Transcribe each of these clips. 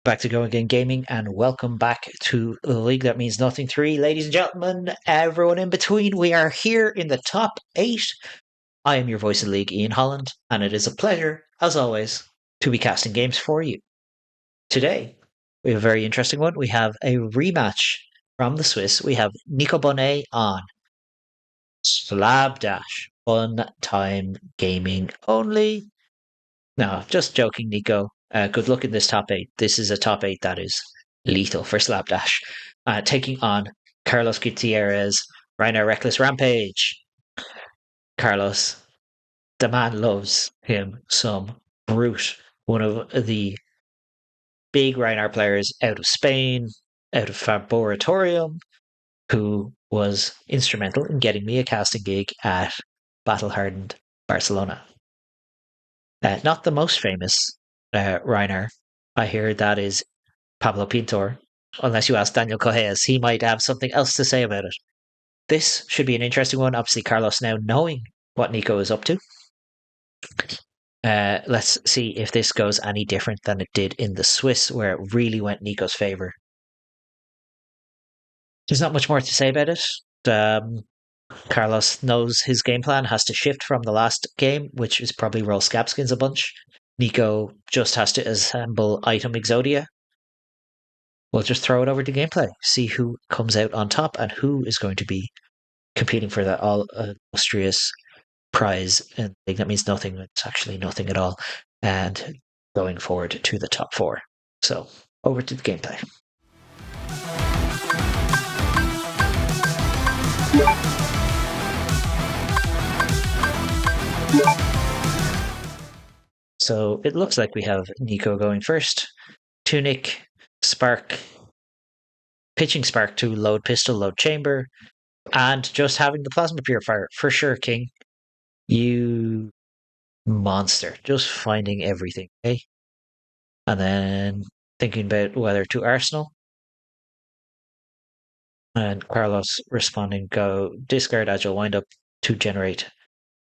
Back to Go Again Gaming, and welcome back to the League That Means Nothing 3. Ladies and gentlemen, everyone in between, we are here in the top 8. I am your voice of the league, Ian Holland, and it is a pleasure, as always, to be casting games for you. Today, we have a very interesting one. We have a rematch from the Swiss. We have Nico Bonnet on Slapdash. Fun time gaming only. No, just joking, Nico. Good luck in this top 8. This is a top 8 that is lethal for Slapdash. Taking on Carlos Gutierrez, Rhinar Reckless Rampage. Carlos, the man loves him some Brute, one of the big Rhinar players out of Spain, out of Faboratorium, who was instrumental in getting me a casting gig at Battle Hardened Barcelona. Not the most famous Rhinar. I hear that is Pablo Pintor. Unless you ask Daniel Correas, he might have something else to say about it. This should be an interesting one. Obviously, Carlos now knowing what Nico is up to. Let's see if this goes any different than it did in the Swiss, where it really went Nico's favour. There's not much more to say about it. Carlos knows his game plan has to shift from the last game, which is probably roll Scabskins a bunch. Nico just has to assemble item Exodia. We'll just throw it over to gameplay, see who comes out on top and who is going to be competing for that all illustrious prize. And that means nothing. It's actually nothing at all. And going forward to the top 4. So over to the gameplay. So it looks like we have Nico going first. Tunic, Spark, Pitching Spark to load Pistol, load Chamber, and just having the Plasma Purifier. For sure, King. You monster. Just finding everything, eh? And then thinking about whether to Arsenal. And Carlos responding, go discard Agile Windup to generate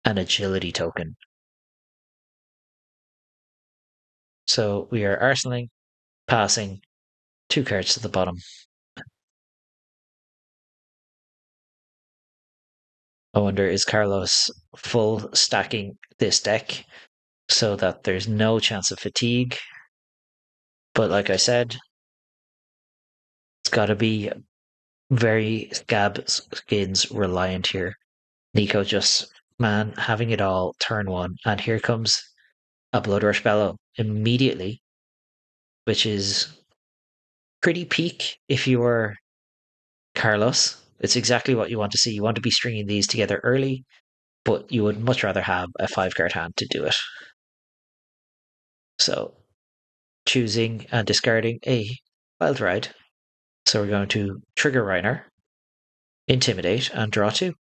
an Agility token. So we are arsenaling, passing 2 cards to the bottom. I wonder, is Carlos full stacking this deck so that there's no chance of fatigue? But like I said, it's got to be very Scab Skins reliant here. Nico just, man, having it all turn 1. And here comes a Blood Rush Bellow immediately, which is pretty peak if you were Carlos. It's exactly what you want to see. You want to be stringing these together early, but you would much rather have a 5-card hand to do it. So choosing and discarding a Wild Ride. So we're going to trigger Rhinar, Intimidate, and draw 2.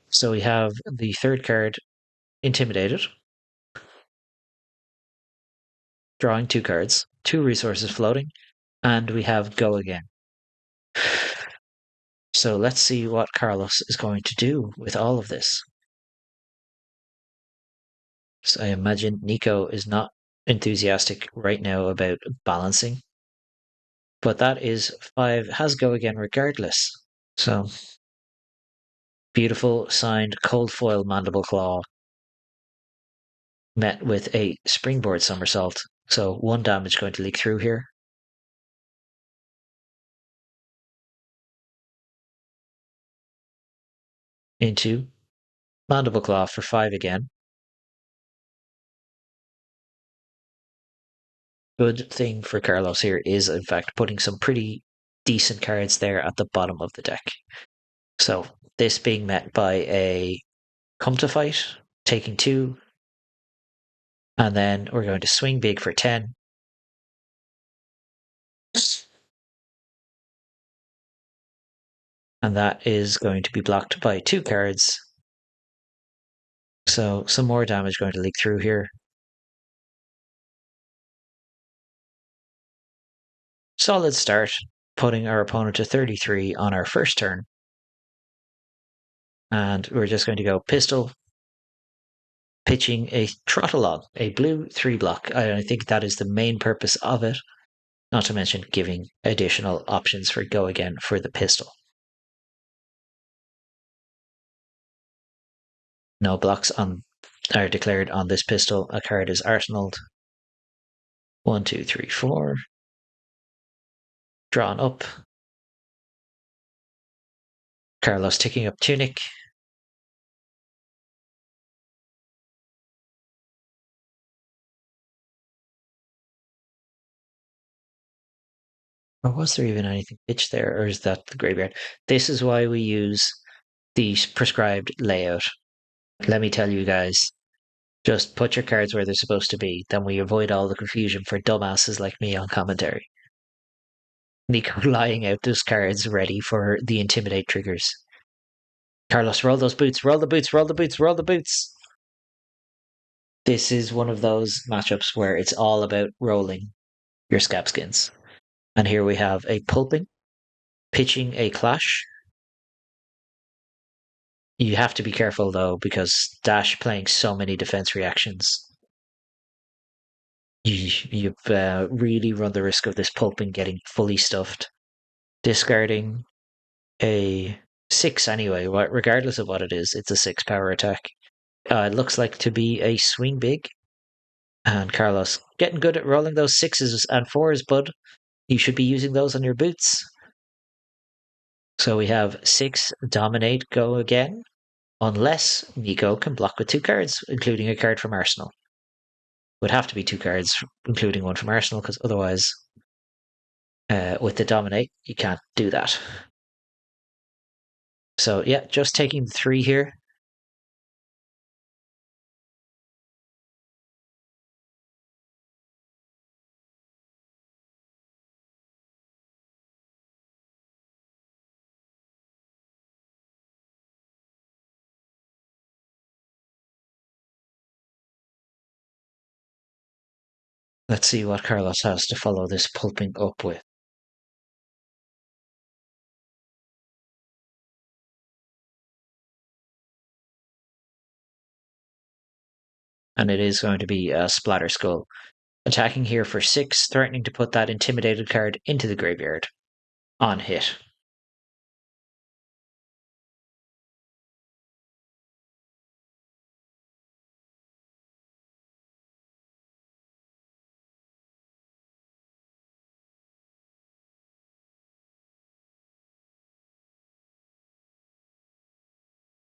So we have the 3rd card, Intimidated, drawing 2 cards, 2 resources floating, and we have Go Again. So let's see what Carlos is going to do with all of this. So I imagine Nico is not enthusiastic right now about balancing, but that is 5, has Go Again regardless. So beautiful signed Cold Foil Mandible Claw met with a Springboard Somersault. So 1 damage going to leak through here. Into Mandible Claw for 5 again. Good thing for Carlos here is, in fact, putting some pretty decent cards there at the bottom of the deck. So this being met by a Come to Fight, taking 2, and then we're going to swing big for 10. And that is going to be blocked by 2 cards. So some more damage going to leak through here. solid start, putting our opponent to 33 on our first turn. And we're just going to go pistol, pitching a trot along, a blue 3 block. I think that is the main purpose of it, not to mention giving additional options for go again for the pistol. No blocks are declared on this pistol. A card is arsenaled. 1, 2, 3, 4. Drawn up. Carlos ticking up Tunic. Or was there even anything pitched there, or is that the graveyard? This is why we use the prescribed layout. Let me tell you guys, just put your cards where they're supposed to be. Then we avoid all the confusion for dumbasses like me on commentary. Nico lying out those cards ready for the intimidate triggers. Carlos, roll those boots, roll the boots, roll the boots, roll the boots. This is one of those matchups where it's all about rolling your scab skins. And here we have a pulping, pitching a clash. You have to be careful though, because Dash playing so many defense reactions. You've really run the risk of this pulping getting fully stuffed. Discarding a 6 anyway, regardless of what it is, it's a 6 power attack. It looks like to be a swing big. And Carlos getting good at rolling those 6s and 4s, bud. You should be using those on your boots. So we have 6 dominate go again, unless Nico can block with 2 cards, including a card from Arsenal. Would have to be 2 cards, including one from Arsenal, because otherwise, with the dominate, you can't do that. So yeah, just taking 3 here. Let's see what Carlos has to follow this pulping up with. And it is going to be a Splatter Skull. Attacking here for 6, threatening to put that intimidated card into the graveyard. On hit.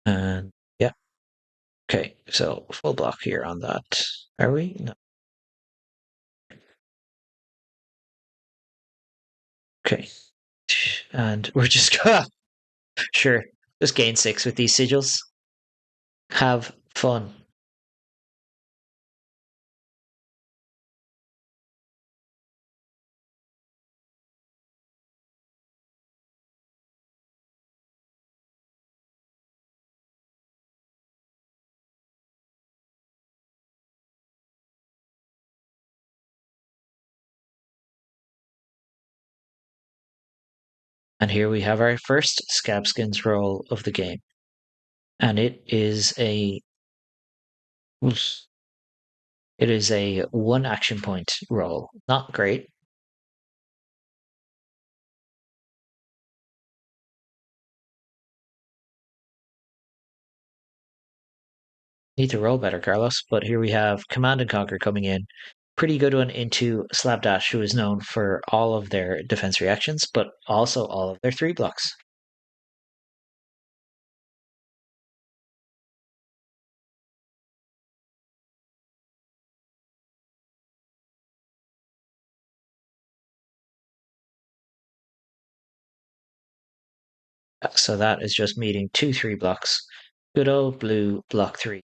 And yeah. Okay, so full block here on that. Are we? No. Okay. And we're just gonna sure. Just gain 6 with these sigils. Have fun. And here we have our first Scabskins roll of the game. And it is a 1 action point roll. Not great. Need to roll better, Carlos. But here we have Command and Conquer coming in. Pretty good one into Slapdash, who is known for all of their defense reactions, but also all of their 3 blocks. So that is just meeting 2 3 blocks. Good old blue block 3s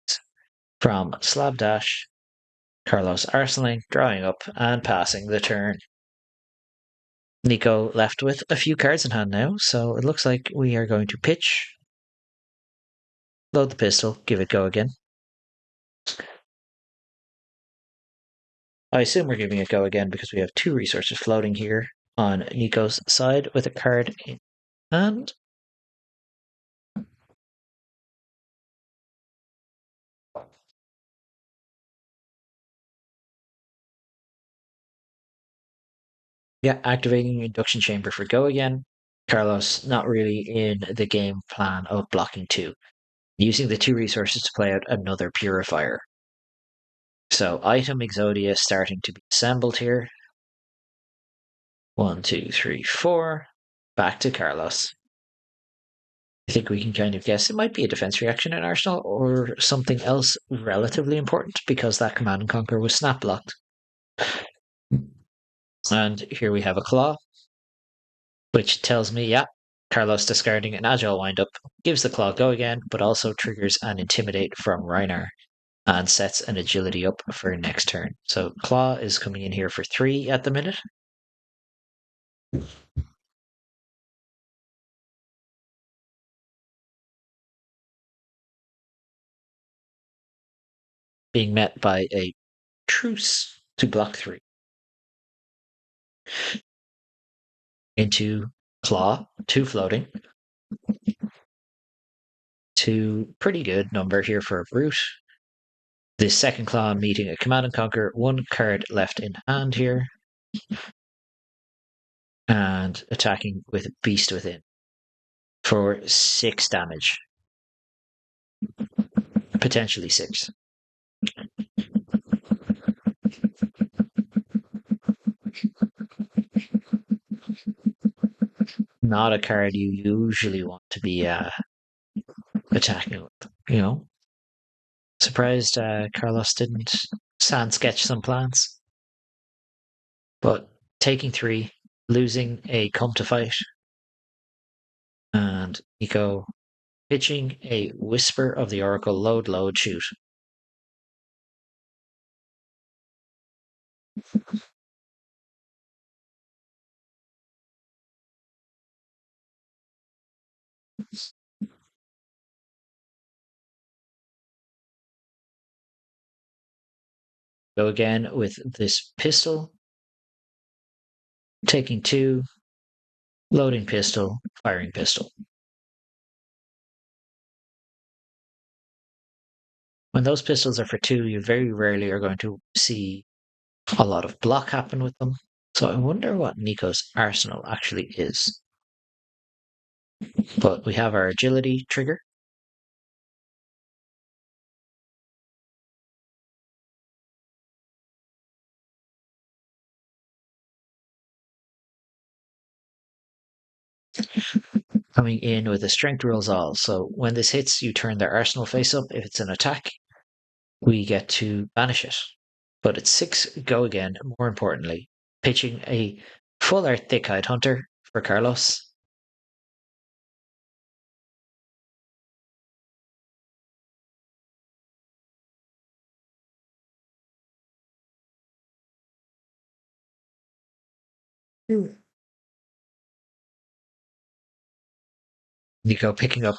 from Slapdash, Carlos arsenaling, drawing up, and passing the turn. Nico left with a few cards in hand now, so it looks like we are going to pitch, load the pistol, give it go again. I assume we're giving it go again because we have 2 resources floating here. on Nico's side with a card in hand. Yeah, activating induction chamber for go again. Carlos not really in the game plan of blocking two, using the two resources to play out another purifier. So item Exodia starting to be assembled here. 1, 2, 3, 4. Back to Carlos. I think we can kind of guess it might be a defense reaction in Arsenal or something else relatively important because that command and conquer was snap blocked. And here we have a claw, which tells me, yeah, Carlos discarding an agile windup gives the claw go again, but also triggers an intimidate from Rhinar and sets an agility up for next turn. So claw is coming in here for 3 at the minute. Being met by a truce to block 3. Into claw, 2 floating. 2 pretty good number here for a brute. The second claw meeting a command and conquer, 1 card left in hand here. And attacking with Beast Within for 6 damage. Potentially 6. Not a card you usually want to be attacking with, you know? Surprised Carlos didn't sand sketch some plans. But taking 3, losing a come to fight, and Nico pitching a Whisper of the Oracle load, shoot. Go again with this pistol, taking 2, loading pistol, firing pistol. When those pistols are for 2, you very rarely are going to see a lot of block happen with them. So I wonder what Nico's arsenal actually is. But we have our agility trigger. Coming in with a strength rules all. So when this hits, you turn their arsenal face up. If it's an attack, we get to banish it. But it's 6 go again, more importantly. Pitching a full art thick hide hunter for Carlos. Nico picking up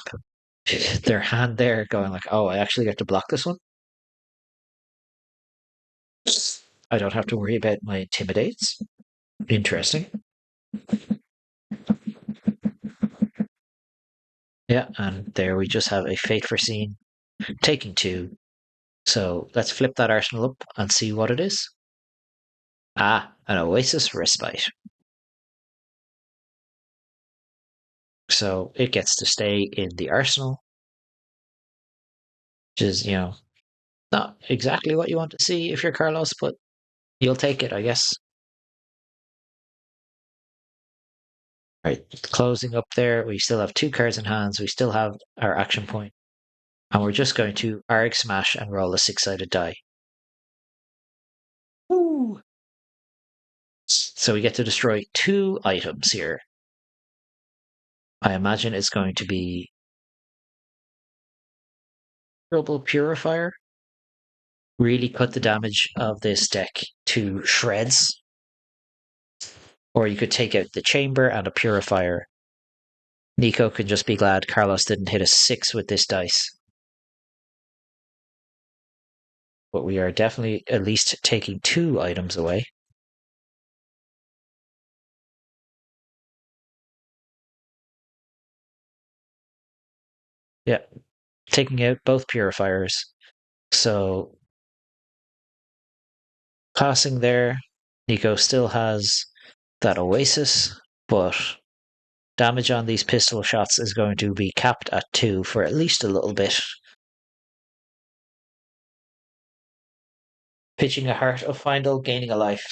their hand there, going like, oh, I actually get to block this one. I don't have to worry about my intimidates. Interesting. Yeah, and there we just have a Fate Foreseen taking 2. So let's flip that arsenal up and see what it is. Ah, an Oasis Respite. So it gets to stay in the arsenal, which is, not exactly what you want to see if you're Carlos, but you'll take it, I guess. Right, closing up there. We still have 2 cards in hands. We still have our action point. And we're just going to Arg Smash and roll a 6-sided die. Ooh. So we get to destroy 2 items here. I imagine it's going to be Durable Purifier. Really cut the damage of this deck to shreds. Or you could take out the chamber and a purifier. Nico can just be glad Carlos didn't hit a 6 with this dice. But we are definitely at least taking 2 items away. Yeah, taking out both purifiers. So passing there, Nico still has that Oasis, but damage on these pistol shots is going to be capped at 2 for at least a little bit. Pitching a Heart of Findle, gaining a life.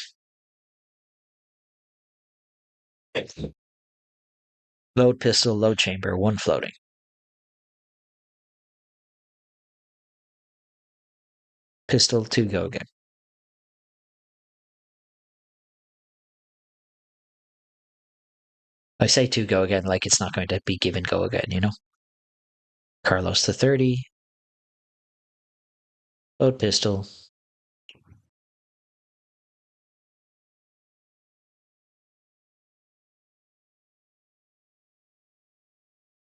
Load pistol, load chamber, 1 floating. Pistol, 2 go again. I say 2 go again like it's not going to be given go again, you know? Carlos to 30. Load pistol.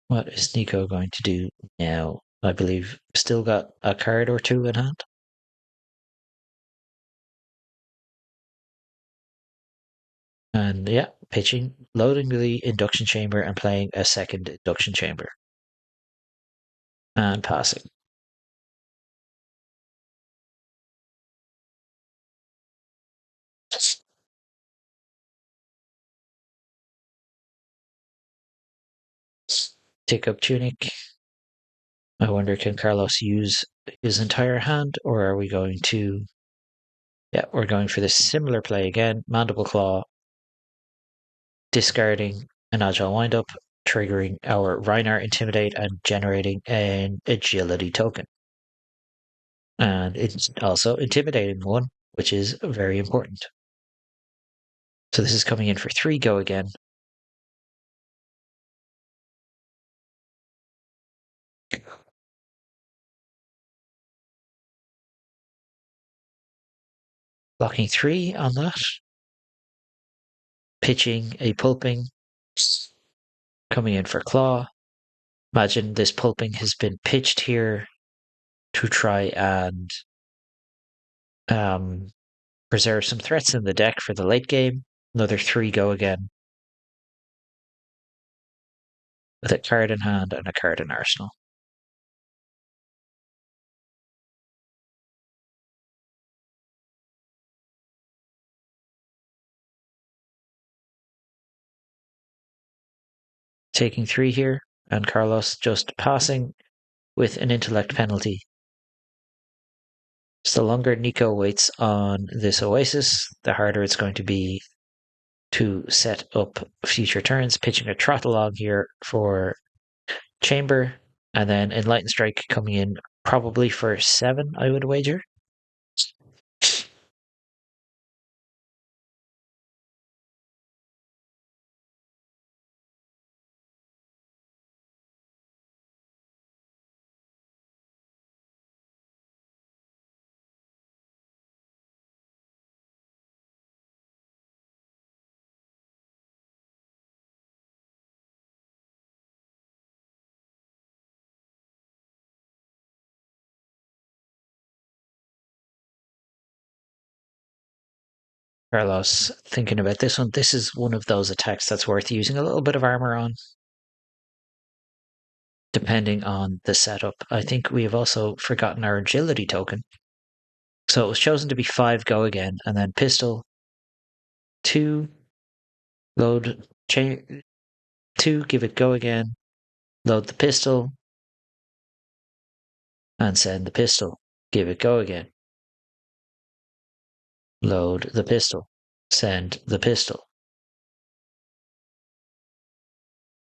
What is Nico going to do now? I believe still got a card or 2 in hand. And yeah, pitching, loading the induction chamber and playing a second induction chamber. And passing. Take up tunic. I wonder, can Carlos use his entire hand, or are we going to? Yeah, we're going for this similar play again. Mandible Claw, discarding an Agile Windup, triggering our Rhinar Intimidate and generating an Agility token. And it's also intimidating one, which is very important. So this is coming in for 3 go again. Blocking 3 on that. Pitching a Pulping. Coming in for Claw. Imagine this Pulping has been pitched here to try and preserve some threats in the deck for the late game. Another 3 go again. With a card in hand and a card in arsenal. Taking 3 here, and Carlos just passing with an intellect penalty. So the longer Nico waits on this Oasis, the harder it's going to be to set up future turns. Pitching a trot along here for Chamber, and then Enlightened Strike coming in probably for 7, I would wager. Carlos thinking about this one. This is one of those attacks that's worth using a little bit of armor on, depending on the setup. I think we have also forgotten our agility token. So it was chosen to be 5 go again, and then pistol, 2, load, 2, give it go again, load the pistol, and send the pistol. Give it go again. Load the pistol. Send the pistol.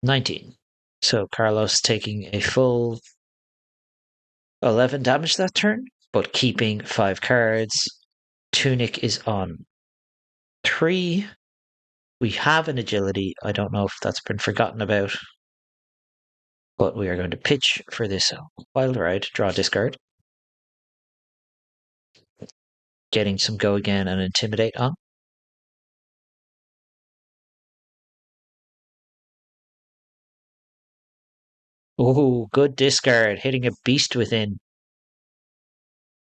19. So Carlos taking a full 11 damage that turn, but keeping 5 cards. Tunic is on 3. We have an agility. I don't know if that's been forgotten about. But we are going to pitch for this wild ride. Draw discard. Getting some go again and intimidate on. Oh, good discard. Hitting a beast within.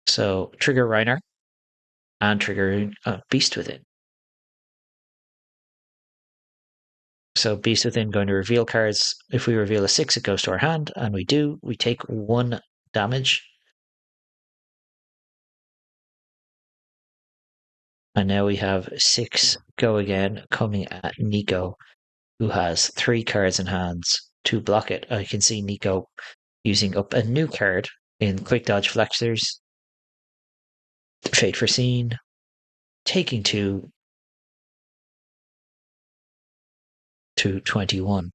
So trigger Rhinar and trigger Beast Within. So Beast Within going to reveal cards. If we reveal a 6, it goes to our hand, and we do. We take 1 damage. And now we have 6 go again coming at Nico, who has 3 cards in hands to block it. I can see Nico using up a new card in Quick Dodge Flexors, Fate Foreseen, taking 2 to 21.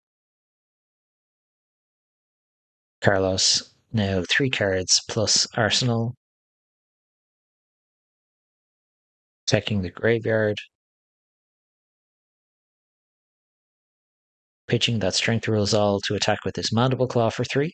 Carlos now 3 cards plus Arsenal, checking the graveyard, pitching that Strength Rules All to attack with his Mandible Claw for 3.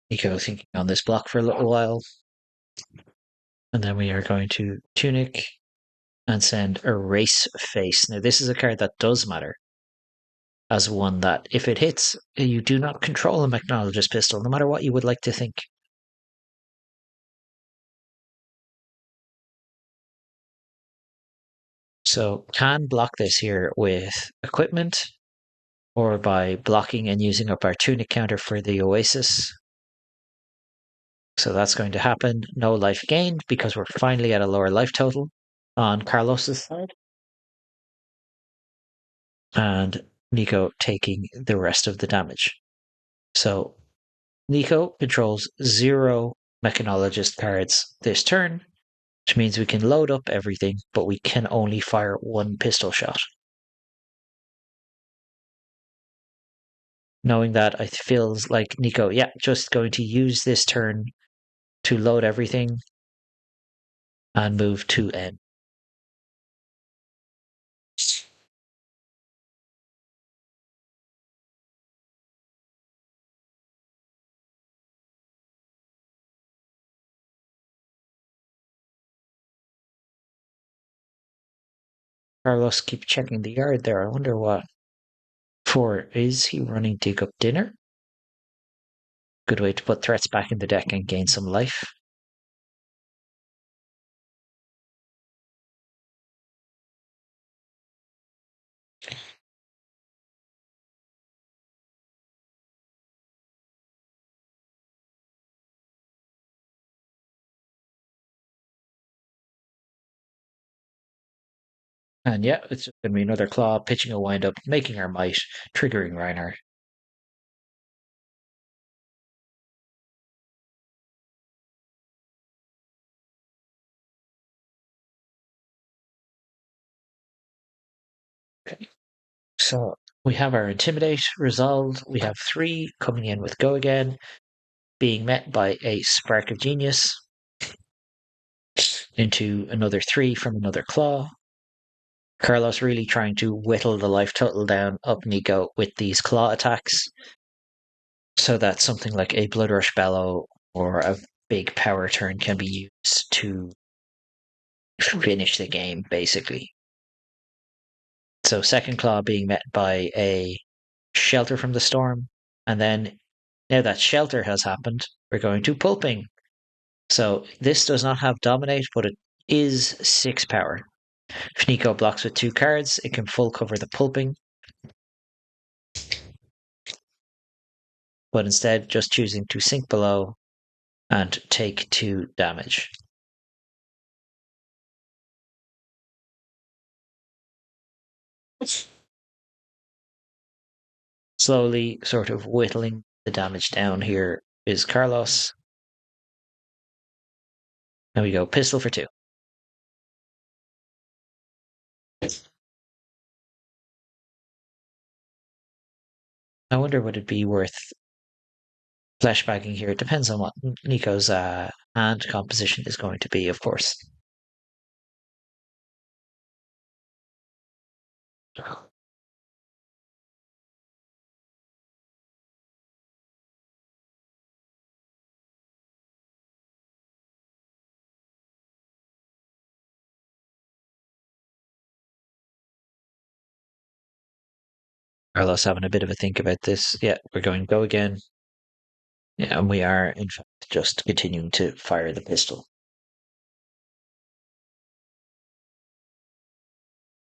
Nico thinking on this block for a little while. And then we are going to Tunic and send Erase Face. Now, this is a card that does matter as one that, if it hits, you do not control a Mechnologist Pistol, no matter what you would like to think. So, can block this here with Equipment or by blocking and using up our Tunic counter for the Oasis. So that's going to happen. No life gained because we're finally at a lower life total on Carlos's side. And Nico taking the rest of the damage. So Nico controls 0 Mechanologist cards this turn, which means we can load up everything, but we can only fire 1 pistol shot. Knowing that, it feels like Nico, just going to use this turn to load everything and move to N. Carlos keep checking the yard there. I wonder what for. Is he running Dig Up Dinner? Good way to put threats back in the deck and gain some life. And yeah, it's going to be another claw, pitching a windup, making our might, triggering Rhinar. Okay. So we have our Intimidate resolved. We have 3 coming in with Go Again, being met by a Spark of Genius into another 3 from another claw. Carlos really trying to whittle the life total down up Nico with these claw attacks so that something like a Blood Rush Bellow or a big power turn can be used to finish the game, basically. So second claw being met by a Shelter from the Storm, and then now that Shelter has happened, we're going to Pulping. So this does not have Dominate, but it is 6 power. If Nico blocks with 2 cards, it can full cover the Pulping, but instead just choosing to sink below and take 2 damage. Slowly sort of whittling the damage down here is Carlos. There we go, pistol for 2. I wonder would it be worth flashbacking here. It depends on what Nico's hand composition is going to be, of course. Carlos having a bit of a think about this. Yeah, we're going go again. Yeah, and we are, in fact, just continuing to fire the pistol.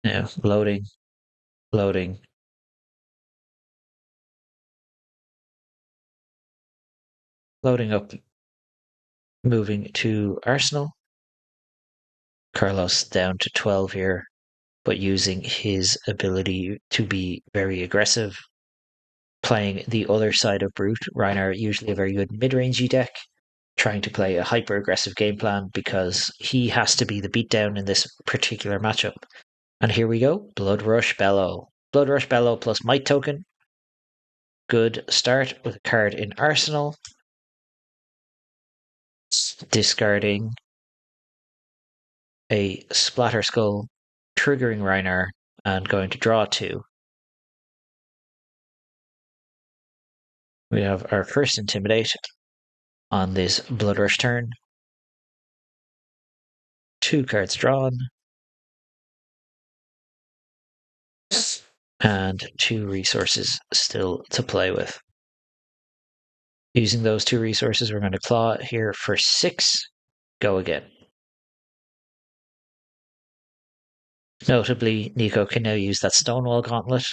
Yeah, loading, loading. Loading up, moving to Arsenal. Carlos down to 12 here, but using his ability to be very aggressive, playing the other side of Brute. Rhinar, usually a very good mid-rangey deck, trying to play a hyper-aggressive game plan because he has to be the beatdown in this particular matchup. And here we go, Blood Rush Bellow. Blood Rush Bellow plus Might Token. Good start with a card in Arsenal. Discarding a Splatter Skull, triggering Rhinar, and going to draw 2. We have our first Intimidate on this Blood Rush turn. 2 cards drawn. And 2 resources still to play with. Using those 2 resources, we're going to claw here for 6. Go again. Notably, Nico can now use that Stonewall Gauntlet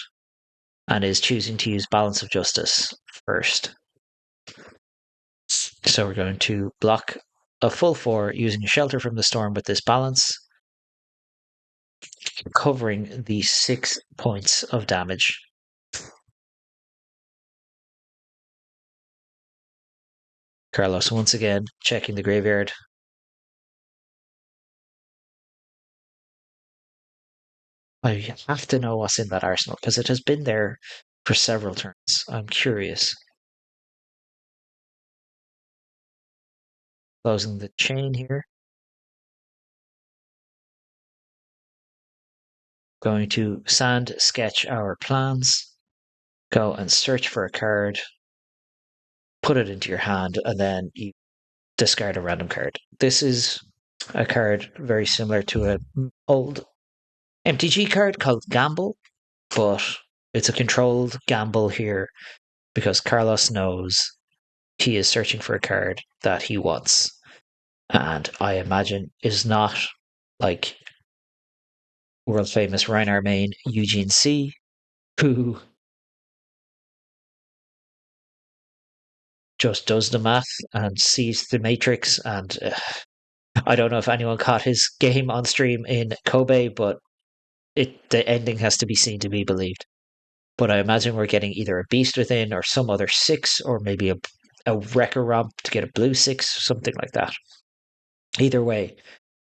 and is choosing to use Balance of Justice first. So we're going to block a full 4 using Shelter from the Storm with this balance, covering the 6 points of damage. Carlos once again checking the graveyard. I have to know what's in that arsenal because it has been there for several turns. I'm curious. Closing the chain here. Going to sand sketch our plans. Go and search for a card. Put it into your hand, and then you discard a random card. This is a card very similar to an old MTG card called Gamble, but it's a controlled gamble here because Carlos knows he is searching for a card that he wants. And I imagine is not like world famous Rhinar main Eugene C, who just does the math and sees the matrix. And I don't know if anyone caught his game on stream in Kobe, but the ending has to be seen to be believed. But I imagine we're getting either a Beast Within or some other 6, or maybe a Wrecker Romp to get a blue 6, something like that. Either way,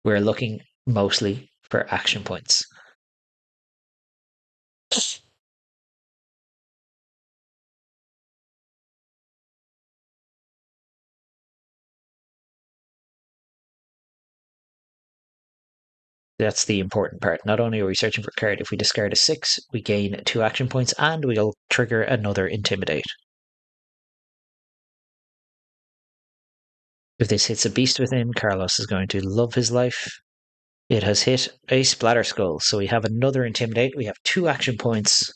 we're looking mostly for action points. That's the important part. Not only are we searching for a card, if we discard a 6, we gain 2 action points and we'll trigger another Intimidate. If this hits a Beast Within, Carlos is going to love his life. It has hit a Splatter Skull, so we have another Intimidate. We have 2 action points,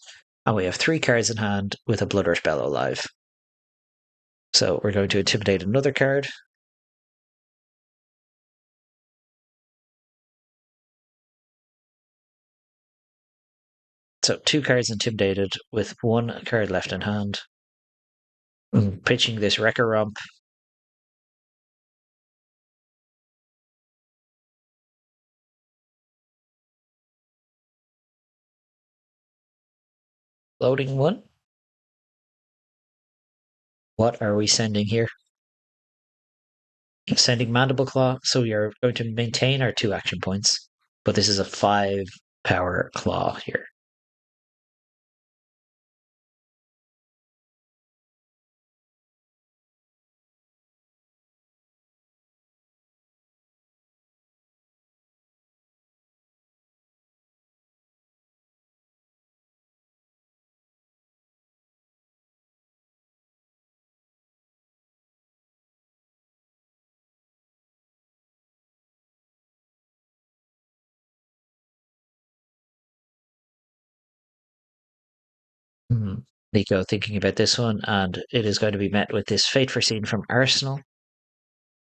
and we have 3 cards in hand with a Blood Rush Bellow live. So we're going to Intimidate another card. So 2 cards intimidated with 1 card left in hand. Pitching this Wrecker Romp. Loading 1. What are we sending here? Sending Mandible Claw. So we are going to maintain our 2 action points, but this is a 5 power claw here. Nico thinking about this one, and it is going to be met with this fate foreseen from Arsenal.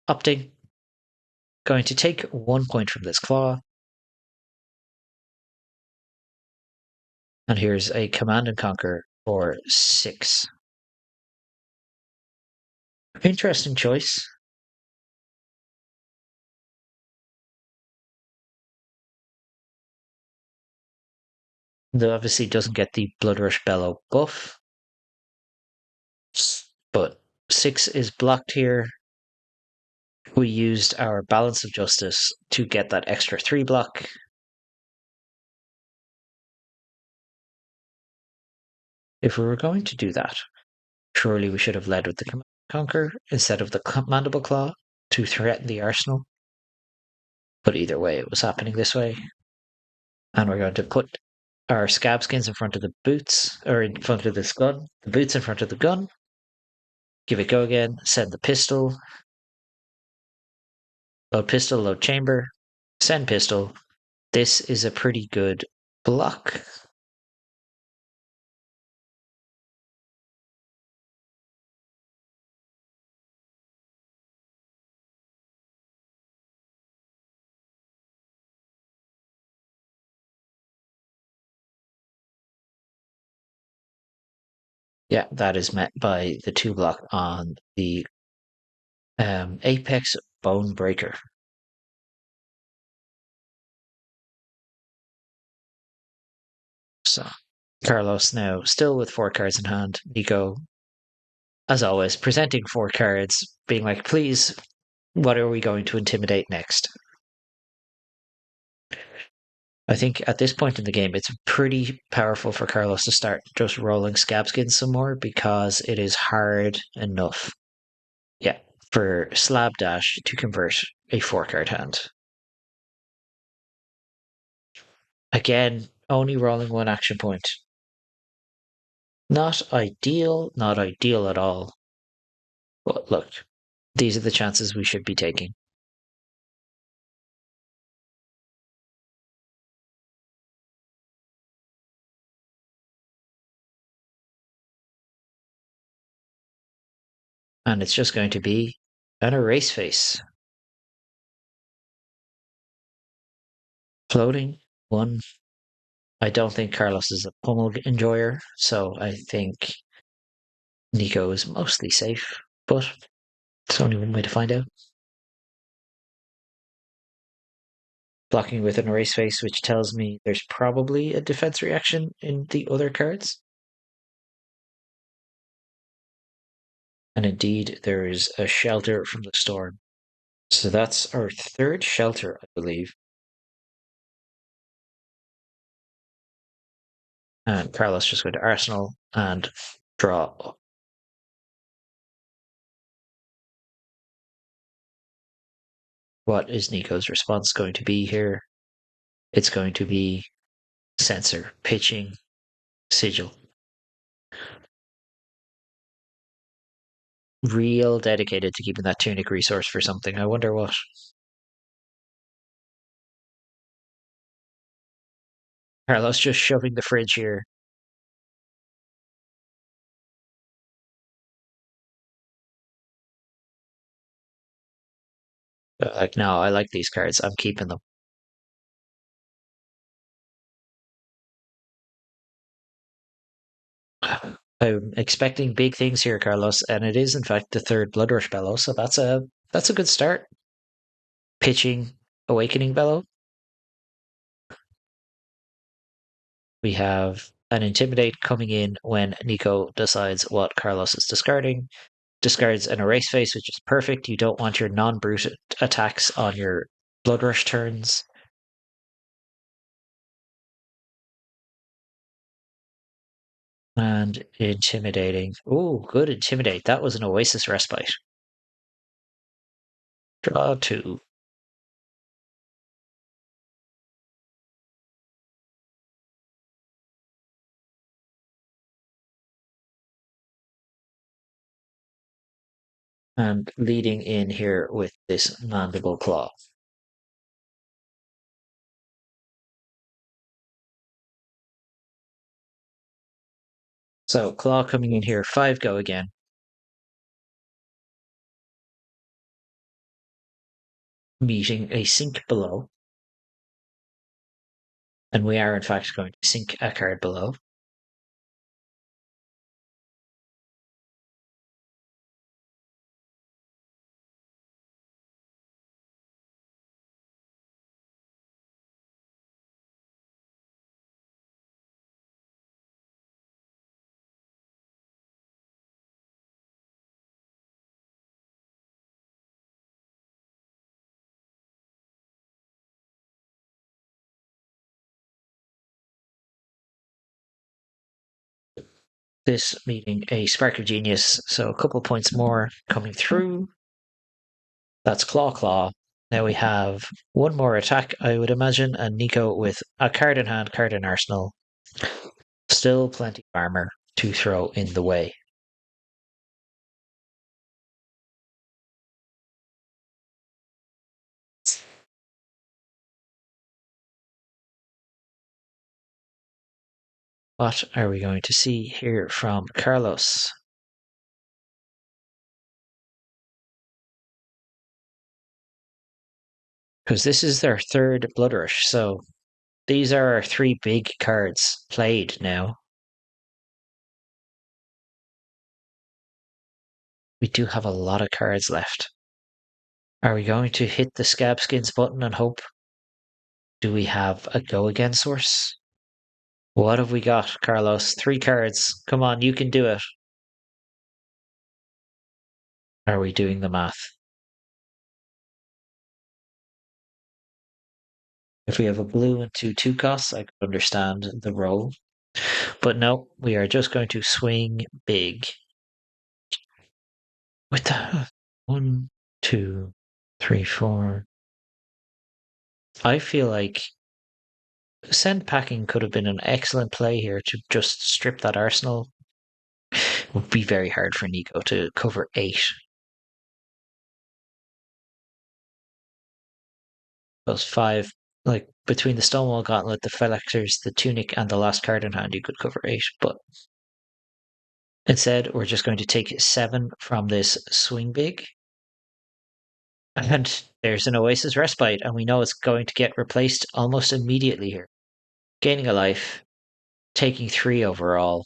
Opting, going to take 1 point from this claw. And here's a Command and Conquer for 6. Interesting choice. Though obviously doesn't get the Bloodrush Bellow buff. But 6 is blocked here. We used our Balance of Justice to get that extra 3 block. If we were going to do that, surely we should have led with the Command Conquer instead of the Mandible Claw to threaten the Arsenal. But either way, it was happening this way. And we're going to put our scab skins in front of the boots, or in front of this gun, the boots in front of the gun. Give it go again, send the pistol. Load pistol, load chamber, send pistol. This is a pretty good block. Yeah, that is met by the 2 block on the Apex Bone Breaker. So Carlos now still with 4 cards in hand. Nico, as always, presenting 4 cards, being like, please, what are we going to intimidate next? I think at this point in the game, it's pretty powerful for Carlos to start just rolling Scabskins some more because it is hard enough, yeah, for Slapdash to convert a 4 card hand. Again, only rolling 1 action point. Not ideal, not ideal at all. But look, these are the chances we should be taking. And it's just going to be an erase face. Floating 1. I don't think Carlos is a pummel enjoyer, so I think Nico is mostly safe, but it's only one way to find out. Blocking with an erase face, which tells me there's probably a defense reaction in the other cards. And indeed, there is a shelter from the storm. So that's our 3rd shelter, I believe. And Carlos just went to Arsenal and draw. What is Nico's response going to be here? It's going to be Censor, Pitching, Sigil. Real dedicated to keeping that tunic resource for something. I wonder what. Carlos just shoving the fridge here. Like, no, I like these cards. I'm keeping them. I'm expecting big things here, Carlos, and it is in fact the 3rd Bloodrush Bellow, so that's a good start. Pitching Awakening Bellow. We have an Intimidate coming in when Nico decides what Carlos is discarding. Discards an Erase Face, which is perfect. You don't want your non-brute attacks on your Bloodrush turns. And Intimidating. Oh, good Intimidate. That was an Oasis Respite. Draw 2. And leading in here with this Mandible Claw. So Claw coming in here, 5 go again. Meeting a sink below. And we are in fact going to sink a card below. This meeting a Spark of Genius, so a couple points more coming through. That's Claw Claw. Now we have one more attack, I would imagine, and Nico with a card in hand, card in arsenal. Still plenty of armor to throw in the way. What are we going to see here from Carlos? Because this is their third Blood Rush, so these are our 3 big cards played now. We do have a lot of cards left. Are we going to hit the Scab Skins button and hope? Do we have a go again source? What have we got, Carlos? 3 cards. Come on, you can do it. Are we doing the math? If we have a blue and 2 costs, I could understand the roll. But no, we are just going to swing big. With the 1, 2, 3, 4. I feel like send packing could have been an excellent play here to just strip that arsenal. It would be very hard for Nico to cover 8. Those 5, like between the Stonewall Gauntlet, the Phylacters, the Tunic, and the last card in hand, you could cover 8. But instead, we're just going to take 7 from this swing big. And there's an Oasis Respite, and we know it's going to get replaced almost immediately here. Gaining a life, taking 3 overall.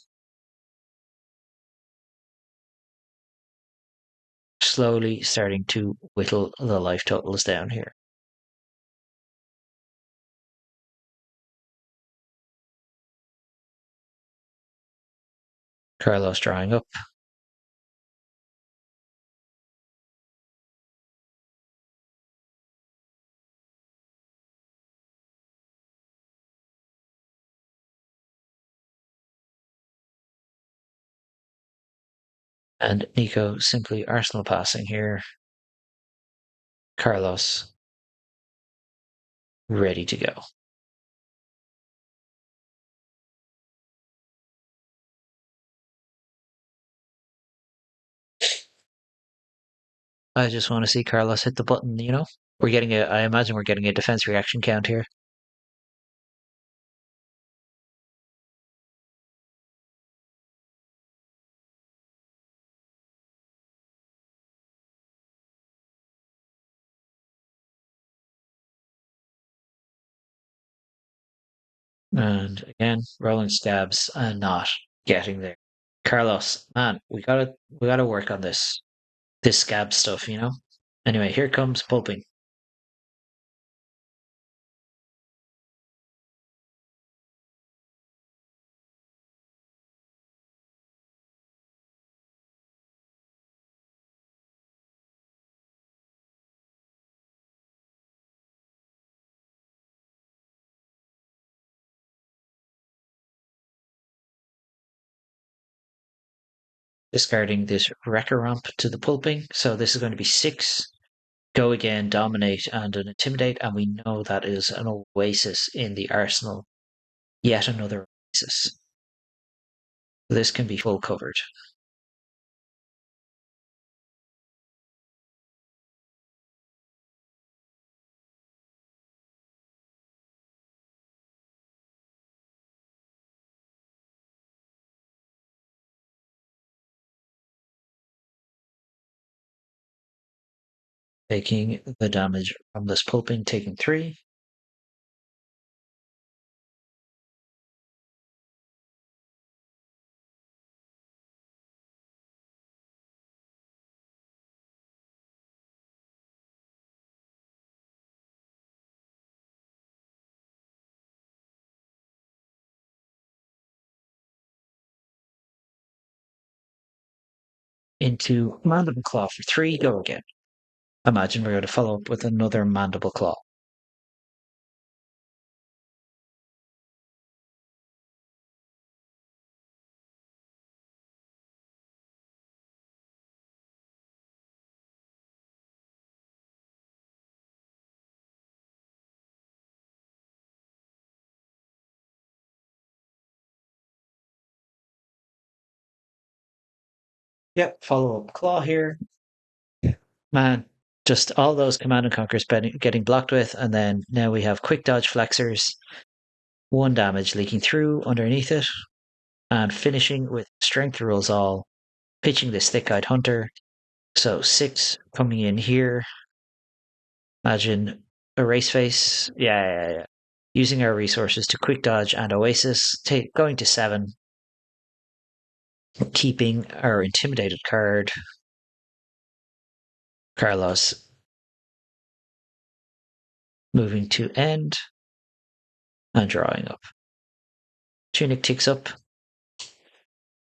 Slowly starting to whittle the life totals down here. Carlos drawing up. And Nico simply Arsenal passing here. Carlos ready to go. I just want to see Carlos hit the button, you know? I imagine we're getting a defense reaction count here. And again, rolling scabs and not getting there. Carlos, man, we gotta work on this scab stuff, you know? Anyway, here comes pulping. Discarding this wrecker ramp to the pulping. So this is going to be 6. Go again, dominate, and an intimidate, and we know that is an oasis in the arsenal. Yet another oasis. This can be full covered. taking the damage from this pulping, taking 3. Into Mandible Claw for 3, go again. Imagine we're going to follow up with another Mandible Claw. Yep, follow up Claw here. Man, just all those Command and Conquers getting blocked with, and then now we have Quick Dodge Flexors, 1 damage leaking through underneath it, and finishing with Strength Rules All, pitching this Thick-Eyed Hunter. So 6 coming in here. Imagine Erase Face. Yeah. Using our resources to Quick Dodge and Oasis, going to 7. Keeping our Intimidated card. Carlos moving to end and drawing up. Tunic ticks up.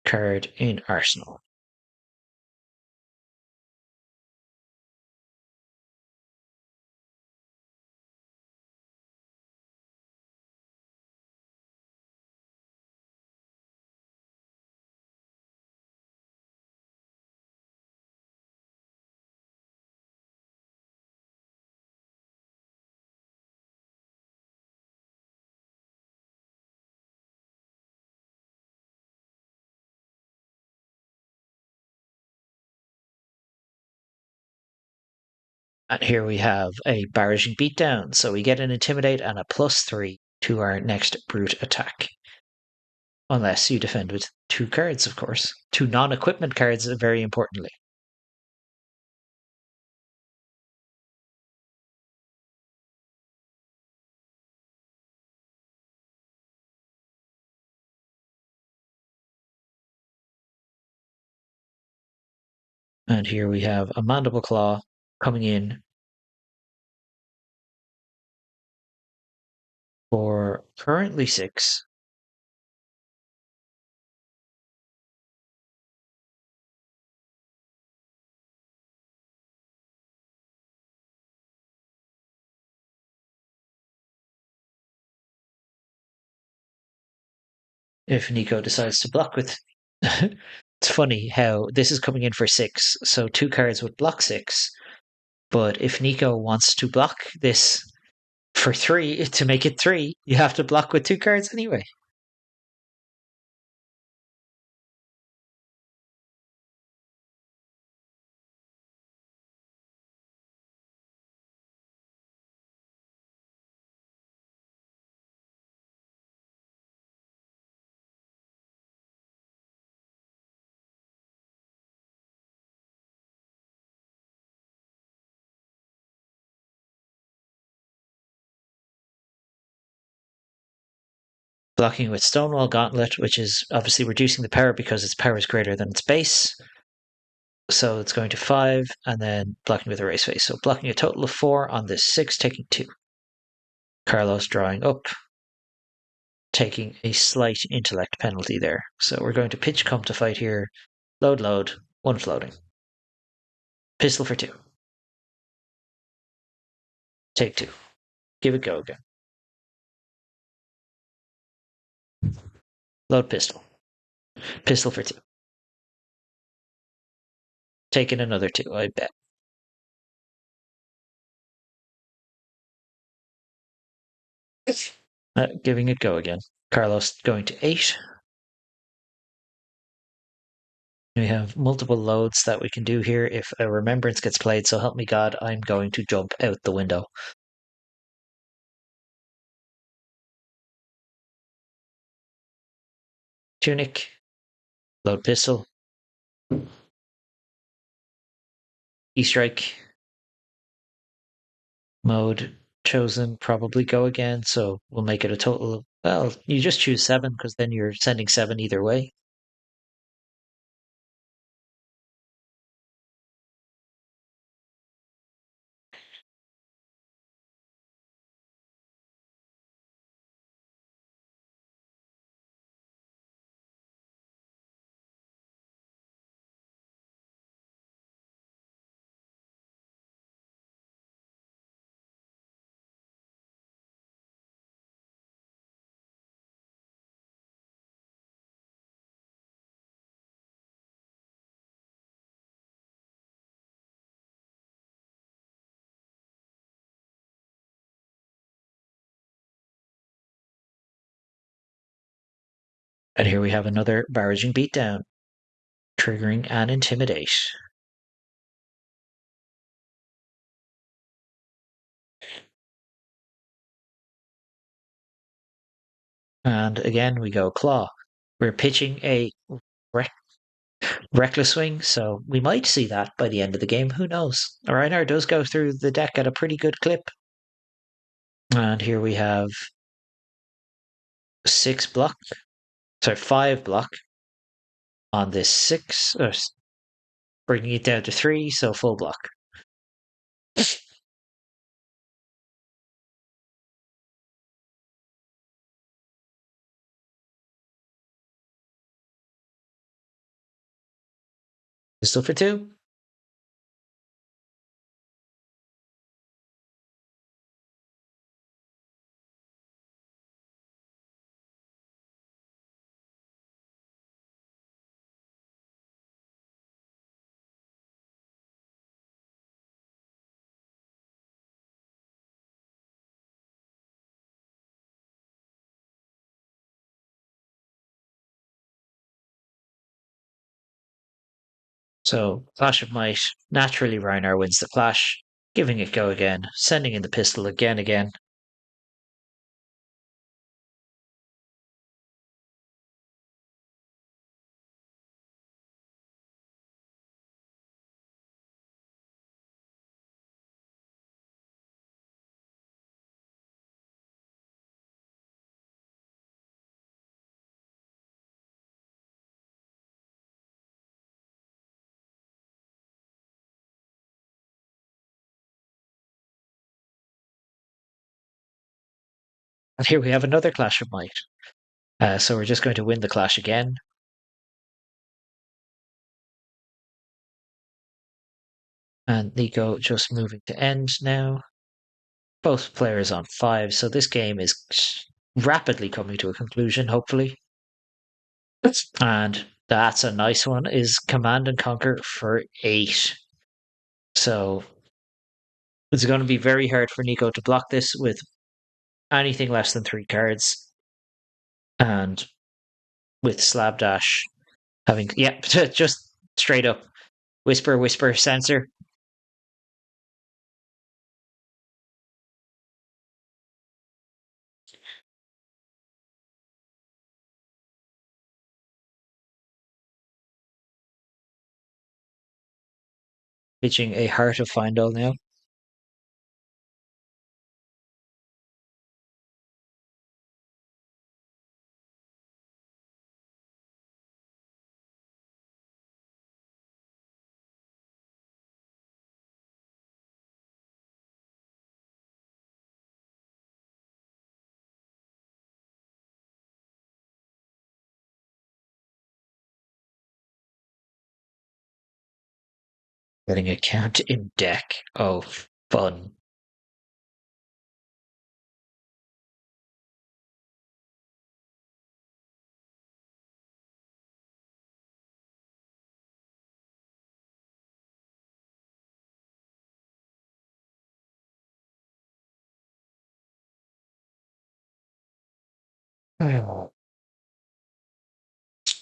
Card in Arsenal. And here we have a Barraging Beatdown. So we get an Intimidate and a +3 to our next Brute attack. Unless you defend with 2 cards, of course. 2 non-equipment cards, very importantly. And here we have a Mandible Claw coming in for currently 6. If Nico decides to block with. It's funny how this is coming in for 6, so 2 cards would block 6. But if Nico wants to block this for 3 to make it 3, you have to block with 2 cards anyway. Blocking with Stonewall Gauntlet, which is obviously reducing the power because its power is greater than its base. So it's going to 5, and then blocking with Erase Face. So blocking a total of 4 on this 6, taking 2. Carlos drawing up, taking a slight intellect penalty there. So we're going to pitch come to fight here. Load, 1 floating. Pistol for 2. Take 2. Give it go again. Load pistol. Pistol for 2. Taking another 2, I bet. Giving it go again. Carlos going to 8. We have multiple loads that we can do here. If a remembrance gets played, so help me God, I'm going to jump out the window. Tunic. Load pistol. E-strike. Mode chosen, probably go again. So we'll make it a total of, well, you just choose 7 because then you're sending 7 either way. And here we have another barraging beatdown, triggering and intimidate. And again, we go claw. We're pitching a reckless swing, so we might see that by the end of the game. Who knows? Rhinar does go through the deck at a pretty good clip. And here we have 6 block, sorry, 5 block on this 6, bringing it down to 3, so full block. Pistol for 2. So Clash of Might, naturally Rhinar wins the clash, giving it go again, sending in the pistol again. And here we have another Clash of Might. So we're just going to win the clash again. And Nico just moving to end now. Both players on 5, so this game is rapidly coming to a conclusion, hopefully. And that's a nice one, is Command and Conquer for 8. So it's going to be very hard for Nico to block this with anything less than 3 cards. And with Slapdash having, yeah, just straight up whisper, sensor. Pitching a Heart of Findall now. Getting a count in deck. Oh, fun.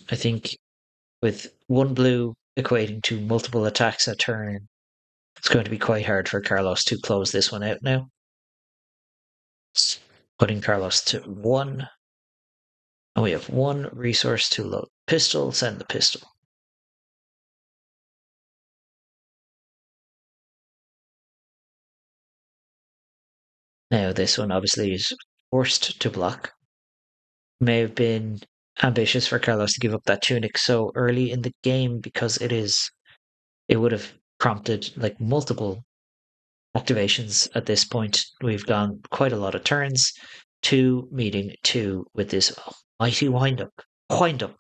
I think with 1 blue equating to multiple attacks a turn, it's going to be quite hard for Carlos to close this one out now. Putting Carlos to 1. And we have 1 resource to load. Pistol, send the pistol. Now, this one obviously is forced to block. May have been ambitious for Carlos to give up that tunic so early in the game because it would have prompted like multiple activations at this point. We've gone quite a lot of turns. Two meeting two with this mighty wind up. Wind up.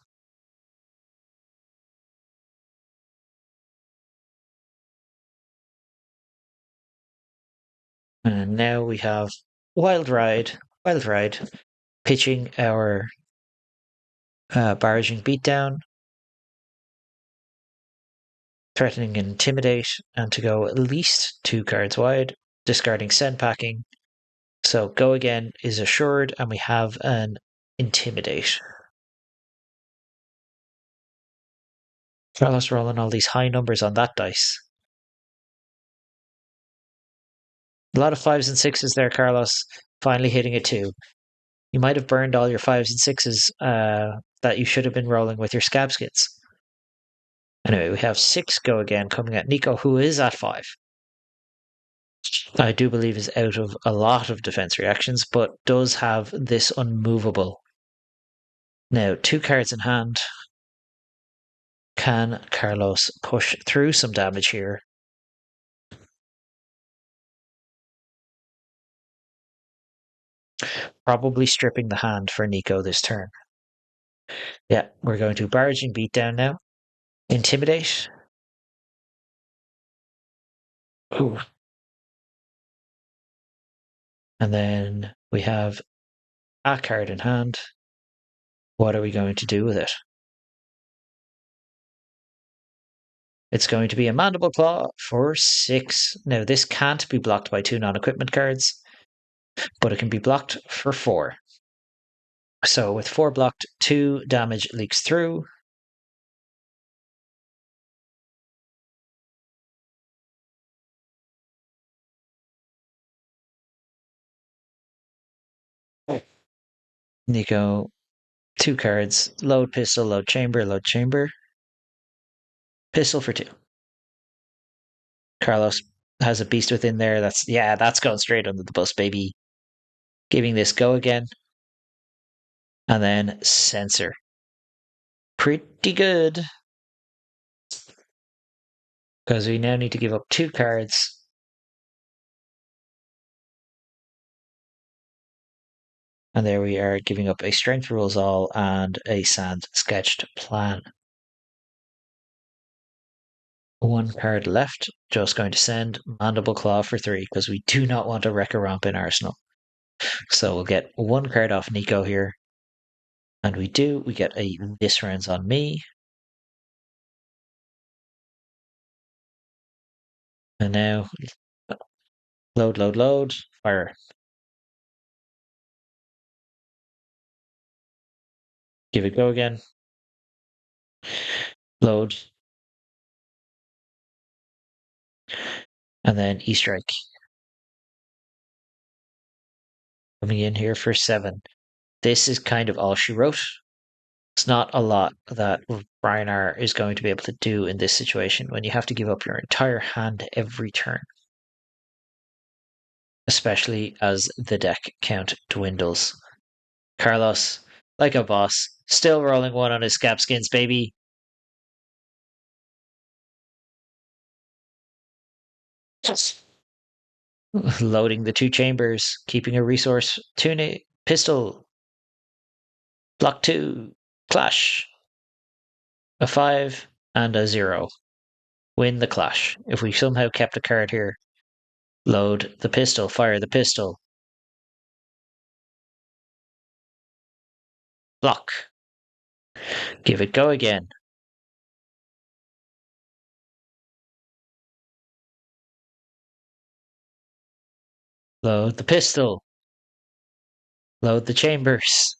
And now we have Wild Ride, pitching our barraging beatdown, threatening intimidate, and to go at least 2 cards wide, discarding send packing. So go again is assured, and we have an intimidate. Carlos rolling all these high numbers on that dice. A lot of fives and sixes there, Carlos. Finally hitting a two. You might have burned all your fives and sixes that you should have been rolling with your scab skits. Anyway, we have 6 go again coming at Nico, who is at 5. I do believe is out of a lot of defense reactions, but does have this unmovable. Now, 2 cards in hand. Can Carlos push through some damage here? Probably stripping the hand for Nico this turn. Yeah, we're going to barraging beatdown now. Intimidate. Ooh. And then we have a card in hand. What are we going to do with it? It's going to be a Mandible Claw for 6. Now, this can't be blocked by 2 non-equipment cards, but it can be blocked for 4. So with 4 blocked, 2 damage leaks through. Nico, 2 cards, load pistol, load chamber. Pistol for 2. Carlos has a beast within there. That's going straight under the bus, baby. Giving this go again. And then censor. Pretty good. Because we now need to give up 2 cards. And there we are, giving up a strength rules all and a sand sketched plan. 1 card left. Just going to send Mandible Claw for 3 because we do not want a Wrecker Romp in Arsenal. So we'll get 1 card off Nico here. And we do. We get a This Rounds on Me. And now load, fire. Give it go again. Load. And then E-Strike. Coming in here for 7. This is kind of all she wrote. It's not a lot that Rhinar is going to be able to do in this situation when you have to give up your entire hand every turn. Especially as the deck count dwindles. Carlos, like a boss, still rolling 1 on his scab skins, baby. Loading the 2 chambers, keeping a resource, tunic, pistol, block 2, clash, a 5, and a 0. Win the clash. If we somehow kept a card here, load the pistol, fire the pistol. Block. Give it go again. Load the pistol. Load the chambers.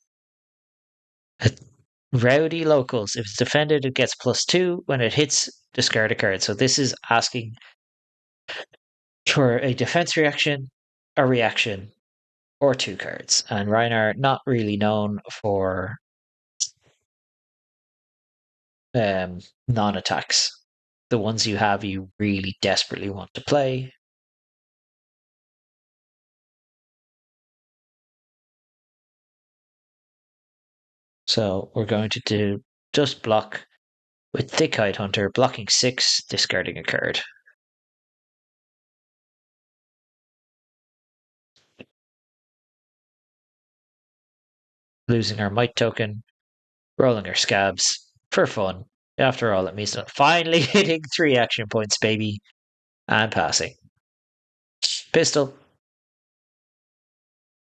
Rowdy locals. If it's defended, it gets +2. When it hits, discard a card. So this is asking for a defense reaction, a reaction, or 2 cards. And Rhinar, not really known for non-attacks. The ones you have, you really desperately want to play. So we're going to do just block with Thick-Eyed Hunter, blocking 6, discarding a card. Losing our Might token, rolling our Scabs for fun. After all, it means that finally hitting 3 action points, baby, and passing. Pistol.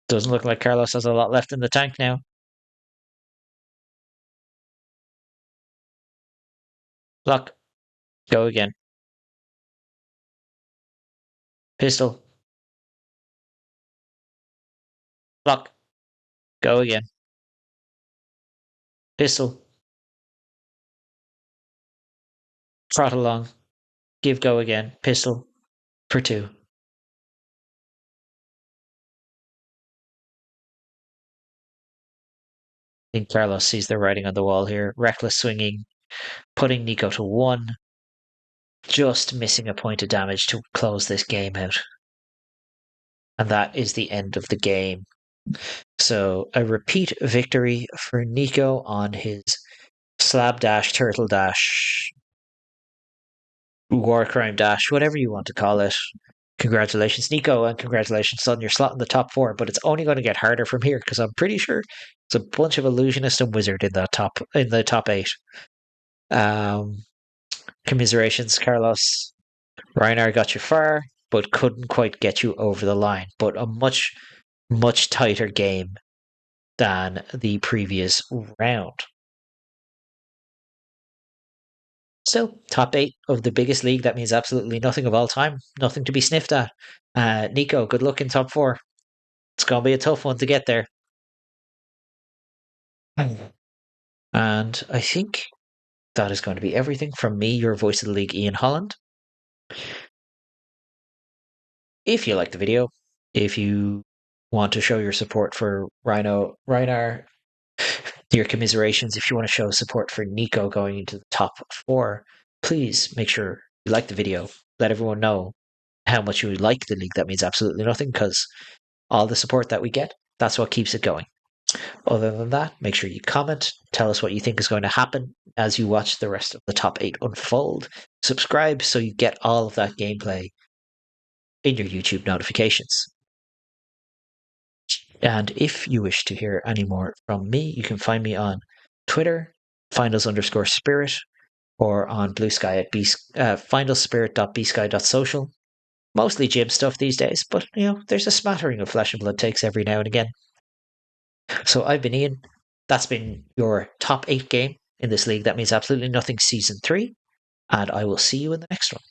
Doesn't look like Carlos has a lot left in the tank now. Block. Go again. Pistol. Block. Go again. Pistol. Trot along. Give go again. Pistol. For 2. I think Carlos sees the writing on the wall here. Reckless swinging, putting Nico to 1. Just missing a point of damage to close this game out. And that is the end of the game. So a repeat victory for Nico on his slab dash, turtle dash, war crime dash, whatever you want to call it. Congratulations, Nico, and congratulations on your slot in the top 4. But it's only going to get harder from here because I'm pretty sure there's a bunch of illusionist and wizard in the top 8. Um, commiserations, Carlos. Rhinar got you far, but couldn't quite get you over the line. But a much, much tighter game than the previous round. Still, top 8 of the biggest league. That means absolutely nothing of all time. Nothing to be sniffed at. Nico, good luck in top 4. It's going to be a tough one to get there. And I think that is going to be everything from me, your voice of the league, Ian Holland. If you like the video, if you want to show your support for Rhinar, your commiserations, if you want to show support for Nico going into the top 4, please make sure you like the video. Let everyone know how much you like the league. That means absolutely nothing because all the support that we get, that's what keeps it going. Other than that, make sure you comment, tell us what you think is going to happen as you watch the rest of the top 8 unfold. Subscribe so you get all of that gameplay in your YouTube notifications. And if you wish to hear any more from me, you can find me on Twitter, findus_spirit, or on Blue Sky at findusspirit.bsky.social. Mostly gym stuff these days, but there's a smattering of flesh and blood takes every now and again. So I've been Ian. That's been your top 8 game in this league. That means absolutely nothing season 3. And I will see you in the next one.